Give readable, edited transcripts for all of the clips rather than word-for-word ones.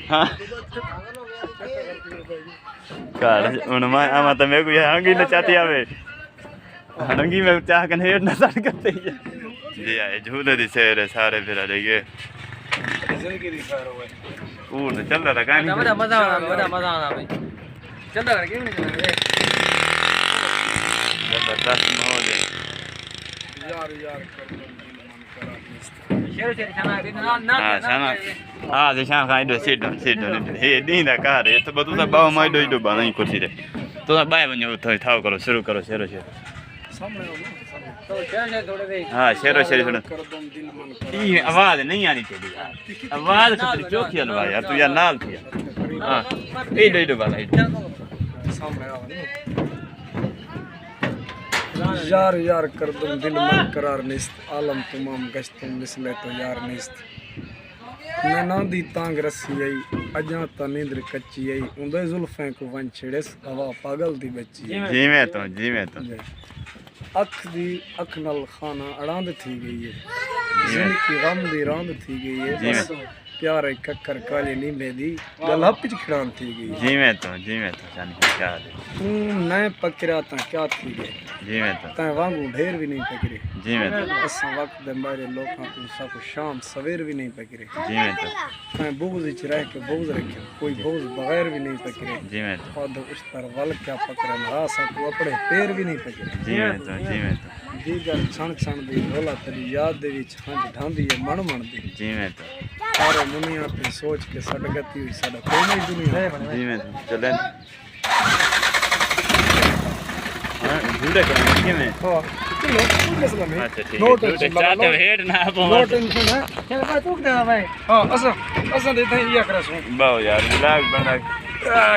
हाँ कार उनमें आमा तो मेरे को ये हंगी न चाहती आवे हंगी में चाह कर हेड न सड़ करते ही जी आए झूले दी शेर सारे फिर आ जाइए पूर्ण चल रहा था कहानी मजा आना भाई चल रहा है क्यों नहीं जबरदस्त माहौल है यार हाँ शाना हाँ शान खाई दो सीट हे दी दा कार ये तो बतू सा बाव माई दो बना ही कुर्सी दे तो सा बाय बनो तो थाव करो शुरू करो शेरो सामने तो शेर थोड़े दे हाँ शेरो थोड़ा कर दो दिल मन कर ये आवाज नहीं आनी चाहिए आवाज खतरी चौकी हलवा यार तू यार नाल थी हाँ ये दो बाला सामने आओ यार कर दो दिल मन करार निस्त आलम तमाम गश्तुम मिसले तो यार निस्त नैना दी तांग रस्सी आई अजा ता नींद कच्ची आई उंदे जुल्फें को वन छिड़स हवा पागल दी बच्ची जी मैं तो अख नल खाना अड़ांद थी गई है जिंदगी गम दी रांद थी गई है बस प्यार कक्कर काली नींबे दी गल हपिच खिड़ान थी गई जी मैं तो जानी क्या है तू नए पकड़ा ता क्या थी गए जी मैं तो ता वांगू ढेर भी नहीं पकड़े जी मैं तो असा वक्त दे मारे लोकां को सब शाम सवेर भी नहीं पकड़े जी मैं तो ता बोझ च रह के बोझ रखे कोई बोझ बगैर भी नहीं पकड़े जी मैं तो और उस पर वल क्या पकड़े रासा को अपने पैर भी नहीं पकड़े जी मैं तो जी गल छण दी रोला तेरी याद दे विच हंज ढांदी है मन दी जी मैं तो सारे दुनिया पे सोच के सड़गती हुई साडा कोई नहीं दुनिया जी मैं तो चले हां झूले करेंगे में हां चलो मसला नहीं अच्छा ठीक है झूले चाहते हेड ना आप नो टेंशन है चल भाई तू क्या भाई हां असा देते हैं ये करा सो बाओ यार ब्लॉग बना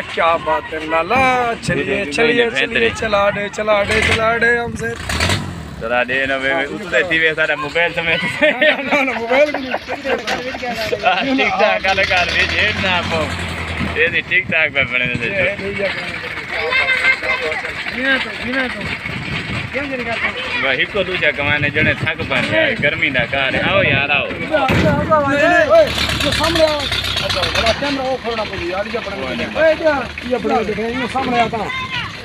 क्या बात है लाला चलिए चला दे हमसे चला दे ना वे उससे टीवी सारा मोबाइल समेत ना मोबाइल भी ठीक ठाक कलाकार भी हेड ना आप ये ठीक ठाक पे बने थे वही को दूजा कमाने जने थक बन गया गर्मी ना कार आओ यार आओ सामने आओ अच्छा बड़ा कैमरा ऑफ करना पड़ी यार ये बड़ा ये बड़ा देखे ये सामने आता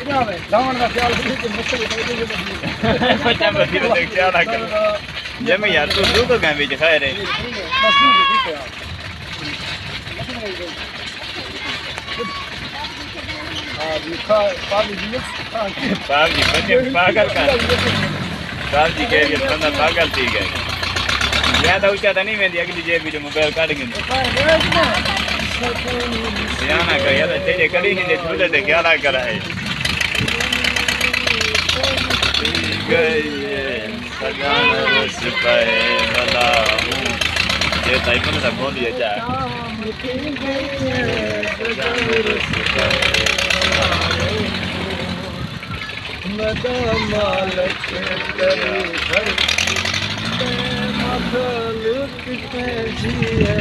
दामन का ख्याल रखिए मुश्किल बच्चा बच्ची तो क्या ना कर जमे यार तू दो को गांव में खाए रे लिखा पानी जी बच्चे पागल का साहब जी कह रही बंदा पागल थी गए ज्यादा ऊंचा तो नहीं मैं अगली जेब में मोबाइल काट के सियाना का यार तेरे कड़ी नहीं झूले दे क्या ला करा है सजाना रस पे वाला ये टाइप में सब बोल दिया जा सजाना रस पे मदा मालक करे घर मखलूक पे जिए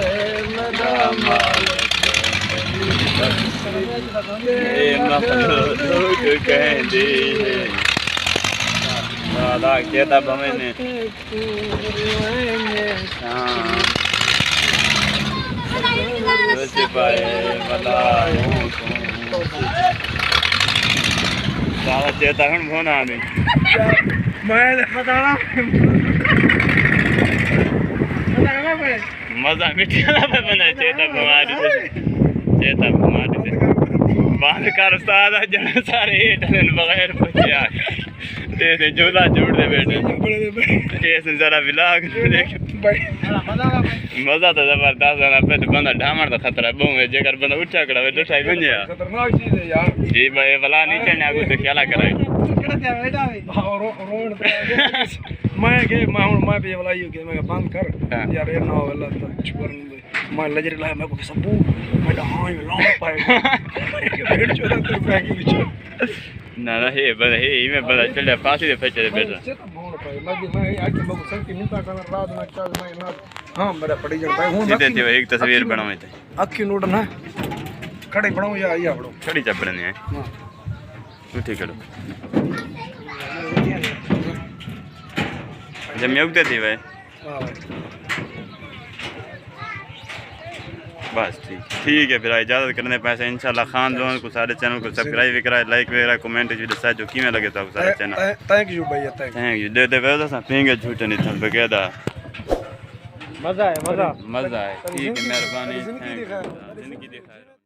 मदा मालक ये मखलूक कहती है दादा कहता बमने हाँ रस पे वाला सारा चेता हूँ फोना नहीं मैं बताना मजा मिठाना पे बना चेता बीमारी बांध कर सादा जन सारे हेठन बगैर पूछा ते झूला जोड़ दे बेटे ऐसे जरा विलाग देख मजा तो जबरदस्त है पे तो बंदा ढामण का खतरा बहु है जेकर बंदा उठा कड़ा वे लटाई बन गया खतरनाक चीज है यार जी भाई भला नहीं चढ़ने आगू तो ख्याल कराए रोड मैं भी वाला यू के मैं बंद कर यार ये ना वाला तो छोड़ मैं लजर लाया मैं को सब मैं हां ये लॉन्ग पाए भेड़ चोरा तो पैकिंग चोर ना हे बड़ा हे में बड़ा चल पास ही फेंच दे बेटा मैं आके लोग संकी मिलता कर रात में चल मैं ना हां मेरा पड़ी जन भाई हूं सीधे ते एक तस्वीर बनावे थे अखी नोट ना खड़े बनाओ या आइया बड़ो खड़ी चपड़ने है हां उठी करो जब मैं उगते थी भाई हां बस ठीक है फिर इजाज़त करने पैसे इंशाल्लाह खान जोन को सारे चैनल को सब्सक्राइब भी कराए लाइक वगैरह कमेंट भी दसा जो किमें लगे तो सारे चैनल थैंक यू भैया थैंक यू दे दे वैसा सा पिंगे झूठे नहीं था बकायदा मजा है मज़ा है ठीक है मेहरबानी जिंदगी दिखाए